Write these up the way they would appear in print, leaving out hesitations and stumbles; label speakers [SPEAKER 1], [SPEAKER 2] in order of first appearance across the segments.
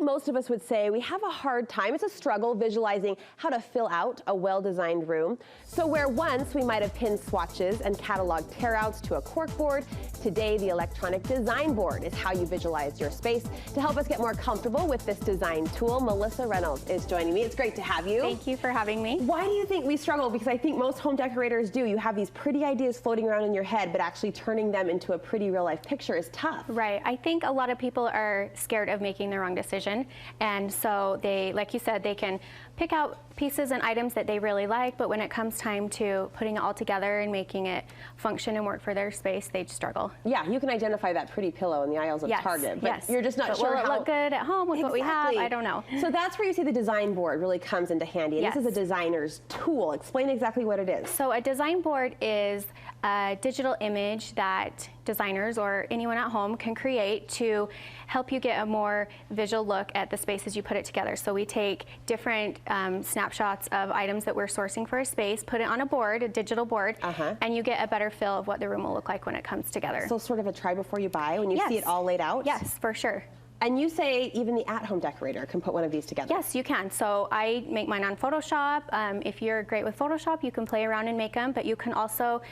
[SPEAKER 1] most of us would say we have a hard time. It's a struggle visualizing how to fill out a well-designed room. So where once we might have pinned swatches and catalog tear-outs to a cork board, today the electronic design board is how you visualize your space. To help us get more comfortable with this design tool, Melissa Reynolds is joining me. It's great to have you.
[SPEAKER 2] Thank you for having me.
[SPEAKER 1] Why do you think we struggle? Because I think most home decorators do. You have these pretty ideas floating around in your head, but actually turning them into a pretty real-life picture is tough.
[SPEAKER 2] Right. I think a lot of people are scared of making the wrong decision, and so they, like you said, they can pick out pieces and items that they really like, but when it comes time to putting it all together and making it function and work for their space, they struggle.
[SPEAKER 1] Yeah, you can identify that pretty pillow in the aisles of Target, but you're just not sure
[SPEAKER 2] will it look good at home with what we have? I don't know.
[SPEAKER 1] So that's where you see the design board really comes into handy. And this is a designer's tool. Explain exactly what it is.
[SPEAKER 2] So a design board is a digital image that designers or anyone at home can create to help you get a more visual look at the space as you put it together. So we take different snapshots of items that we're sourcing for a space, put it on a board, a digital board, and you get a better feel of what the room will look like when it comes together.
[SPEAKER 1] So sort of a try before you buy when you see it all laid out?
[SPEAKER 2] Yes, for sure.
[SPEAKER 1] And you say even the at-home decorator can put one of these together?
[SPEAKER 2] Yes, you can. So I make mine on Photoshop. If you're great with Photoshop, you can play around and make them, but you can also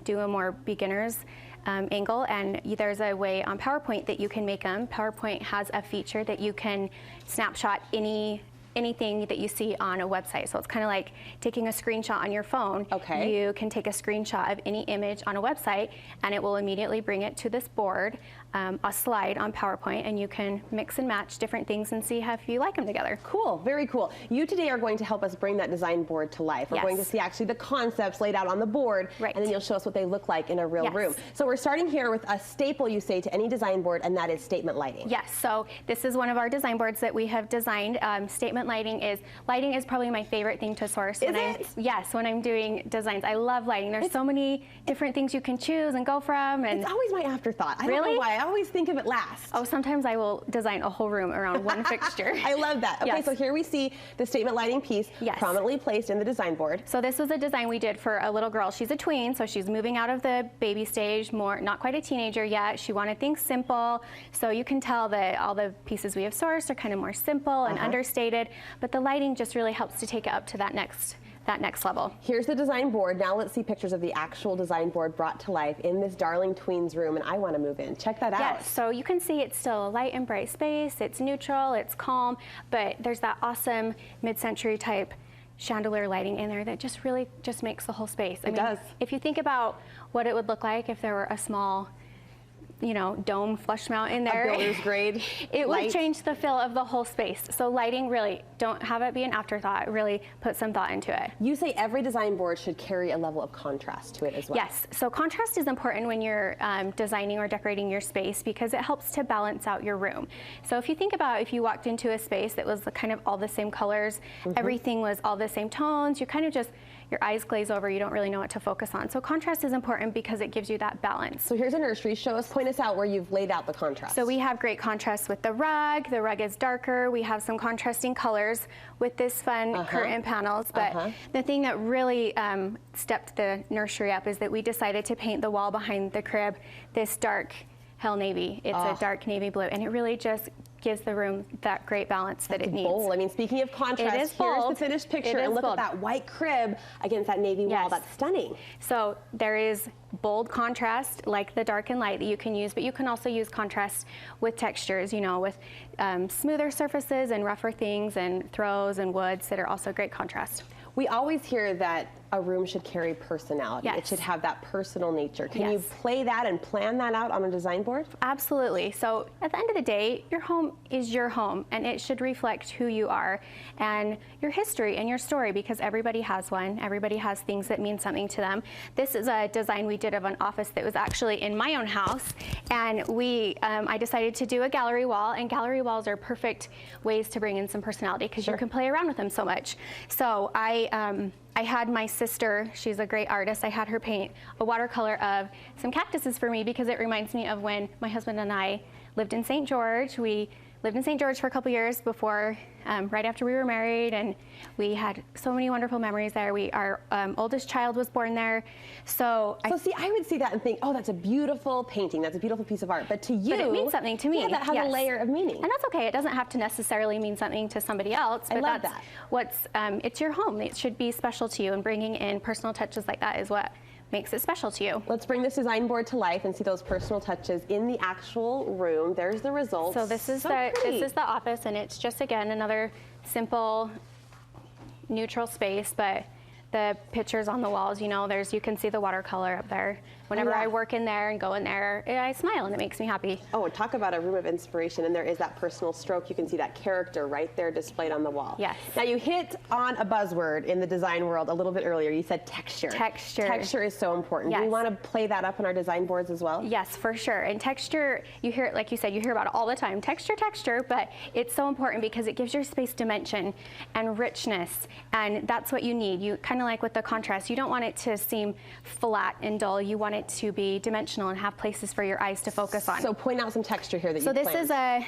[SPEAKER 2] do a more beginner's angle, and there's a way on PowerPoint that you can make them. PowerPoint has a feature that you can snapshot anything that you see on a website. So it's kind of like taking a screenshot on your phone.
[SPEAKER 1] Okay.
[SPEAKER 2] You can take a screenshot of any image on a website and it will immediately bring it to this board, a slide on PowerPoint, and you can mix and match different things and see how if you like them together.
[SPEAKER 1] Cool, very cool. You today are going to help us bring that design board to life. We're going to see actually the concepts laid out on the board, and then you'll show us what they look like in a real room. So we're starting here with a staple, you say, to any design board, and that is statement lighting.
[SPEAKER 2] Yes, so this is one of our design boards that we have designed. Statement lighting is probably my favorite thing to source. Yes, when I'm doing designs. I love lighting. There's so many different things you can choose and go from. And
[SPEAKER 1] it's always my afterthought. I don't know why. I always think of it last.
[SPEAKER 2] Oh, sometimes I will design a whole room around one fixture.
[SPEAKER 1] I love that. Okay, so here we see the statement lighting piece prominently placed in the design board.
[SPEAKER 2] So this was a design we did for a little girl. She's a tween, so she's moving out of the baby stage, not quite a teenager yet. She wanted things simple, so you can tell that all the pieces we have sourced are kind of more simple and understated, but the lighting just really helps to take it up to that next level.
[SPEAKER 1] Here's the design board. Now let's see pictures of the actual design board brought to life in this darling tweens room, and I want to move in. Check that out.
[SPEAKER 2] Yes, so you can see it's still a light and bright space. It's neutral, it's calm, but there's that awesome mid-century type chandelier lighting in there that just really makes the whole space.
[SPEAKER 1] It does.
[SPEAKER 2] If you think about what it would look like if there were a small dome flush mount in there.
[SPEAKER 1] A builder's grade.
[SPEAKER 2] It would change the feel of the whole space. So lighting, really, don't have it be an afterthought. Really put some thought into it.
[SPEAKER 1] You say every design board should carry a level of contrast to it as well.
[SPEAKER 2] Yes, so contrast is important when you're designing or decorating your space because it helps to balance out your room. So if you think about if you walked into a space that was kind of all the same colors, everything was all the same tones, you kind of just, your eyes glaze over, you don't really know what to focus on. So contrast is important because it gives you that balance.
[SPEAKER 1] So here's a nursery. Point us out where you've laid out the contrast.
[SPEAKER 2] So we have great contrast with the rug. The rug is darker. We have some contrasting colors with this fun curtain panels. But the thing that really stepped the nursery up is that we decided to paint the wall behind the crib this dark hell navy. It's a dark navy blue, and it really just gives the room that great balance that it needs.
[SPEAKER 1] Bold. I mean, speaking of contrast, here's the finished picture, and look at that white crib against that navy wall. That's stunning.
[SPEAKER 2] So there is bold contrast, like the dark and light that you can use, but you can also use contrast with textures, with smoother surfaces and rougher things and throws and woods that are also great contrast.
[SPEAKER 1] We always hear that a room should carry personality. It should have that personal nature. Can you play that and plan that out on a design board?
[SPEAKER 2] Absolutely. So at the end of the day, your home is your home, and it should reflect who you are and your history and your story, because everybody has one. Everybody has things that mean something to them. This is a design we did of an office that was actually in my own house, and I decided to do a gallery wall, and gallery walls are perfect ways to bring in some personality because you can play around with them so much. So I had my sister, she's a great artist, I had her paint a watercolor of some cactuses for me because it reminds me of when my husband and I lived in St. George. We lived in St. George for a couple years before, right after we were married, and we had so many wonderful memories there. Our oldest child was born there. So
[SPEAKER 1] see, I would see that and think, oh, that's a beautiful painting. That's a beautiful piece of art. But to you,
[SPEAKER 2] it means something to me.
[SPEAKER 1] Yeah, that has a layer of meaning.
[SPEAKER 2] And that's okay. It doesn't have to necessarily mean something to somebody else. But
[SPEAKER 1] I love
[SPEAKER 2] that's
[SPEAKER 1] that.
[SPEAKER 2] It's your home. It should be special to you, and bringing in personal touches like that is what makes it special to you.
[SPEAKER 1] Let's bring this design board to life and see those personal touches in the actual room. There's the results.
[SPEAKER 2] So this is the office, and it's just, again, another simple neutral space, but the pictures on the walls, you know, you can see the watercolor up there. Whenever I work in there and go in there, I smile and it makes me happy.
[SPEAKER 1] Oh, talk about a room of inspiration, and there is that personal stroke. You can see that character right there displayed on the wall.
[SPEAKER 2] Yes.
[SPEAKER 1] Now you hit on a buzzword in the design world a little bit earlier. You said texture.
[SPEAKER 2] Texture.
[SPEAKER 1] Texture is so important.
[SPEAKER 2] Yes.
[SPEAKER 1] Do we want to play that up on our design boards as well?
[SPEAKER 2] Yes, for sure. And texture, you hear it, like you said, you hear about it all the time. Texture, but it's so important because it gives your space dimension and richness, and that's what you need. You kind of like with the contrast, you don't want it to seem flat and dull. You want it to be dimensional and have places for your eyes to focus on.
[SPEAKER 1] So point out some texture here that you
[SPEAKER 2] planned. So this is a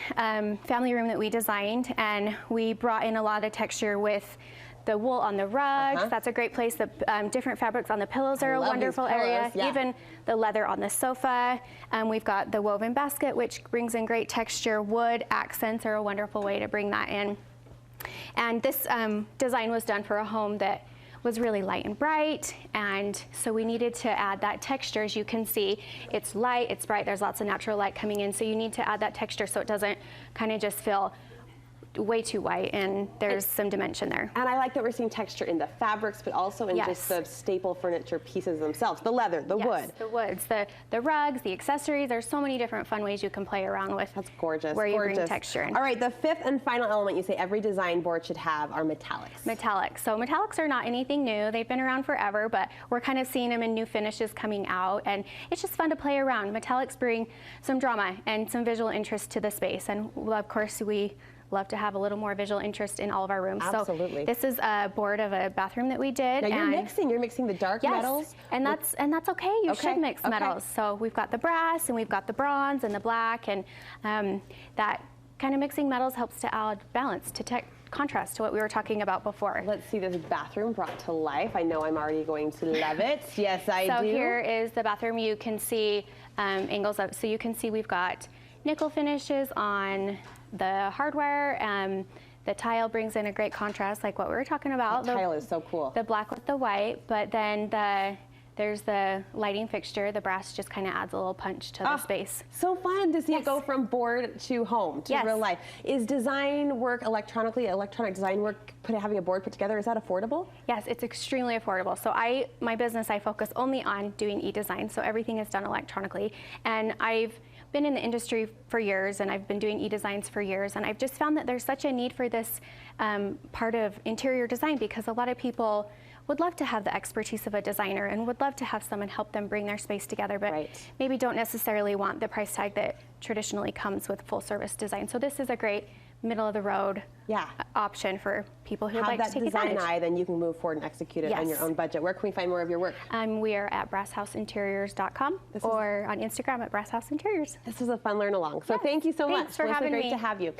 [SPEAKER 2] family room that we designed, and we brought in a lot of texture with the wool on the rugs. That's a great place. The different fabrics on the pillows are a wonderful area. Yeah. Even the leather on the sofa. We've got the woven basket, which brings in great texture. Wood accents are a wonderful way to bring that in. And this design was done for a home that was really light and bright, and so we needed to add that texture. As you can see, it's light, it's bright, there's lots of natural light coming in, so you need to add that texture so it doesn't kind of just feel way too white, and there's some dimension there.
[SPEAKER 1] And I like that we're seeing texture in the fabrics, but also in just the staple furniture pieces themselves, the leather, the wood.
[SPEAKER 2] The woods, the rugs, the accessories. There's so many different fun ways you can play around with.
[SPEAKER 1] That's gorgeous.
[SPEAKER 2] Where you bring texture in.
[SPEAKER 1] All right, the fifth and final element you say every design board should have are metallics.
[SPEAKER 2] Metallics. So metallics are not anything new. They've been around forever, but we're kind of seeing them in new finishes coming out, and it's just fun to play around. Metallics bring some drama and some visual interest to the space, and of course we love to have a little more visual interest in all of our rooms.
[SPEAKER 1] Absolutely.
[SPEAKER 2] So this is a board of a bathroom that we did.
[SPEAKER 1] Now you're mixing the dark metals.
[SPEAKER 2] And that's okay. You should mix metals. So we've got the brass and we've got the bronze and the black, and that kind of mixing metals helps to add balance, to contrast to what we were talking about before.
[SPEAKER 1] Let's see this bathroom brought to life. I know I'm already going to love it. Yes, I do.
[SPEAKER 2] So here is the bathroom. You can see angles of, so you can see we've got nickel finishes on the hardware. The tile brings in a great contrast, like what we were talking about.
[SPEAKER 1] The tile is so cool.
[SPEAKER 2] The black with the white, but then there's the lighting fixture. The brass just kind of adds a little punch to the space.
[SPEAKER 1] So fun to see it go from board to home, to real life. Is design work electronic design work, having a board put together, is that affordable?
[SPEAKER 2] Yes, it's extremely affordable. So my business, I focus only on doing e-design, so everything is done electronically. And I've been in the industry for years, and I've been doing e-designs for years, and I've just found that there's such a need for this part of interior design, because a lot of people would love to have the expertise of a designer and would love to have someone help them bring their space together, but maybe don't necessarily want the price tag that traditionally comes with full service design. So this is a great middle of the road option for people who would like to take advantage.
[SPEAKER 1] Have that design eye, then you can move forward and execute it on your own budget. Where can we find more of your work?
[SPEAKER 2] We are at brasshouseinteriors.com or on Instagram at brasshouseinteriors.
[SPEAKER 1] This was a fun learn along. So thank you so much.
[SPEAKER 2] Thanks for having me.
[SPEAKER 1] Great to have you.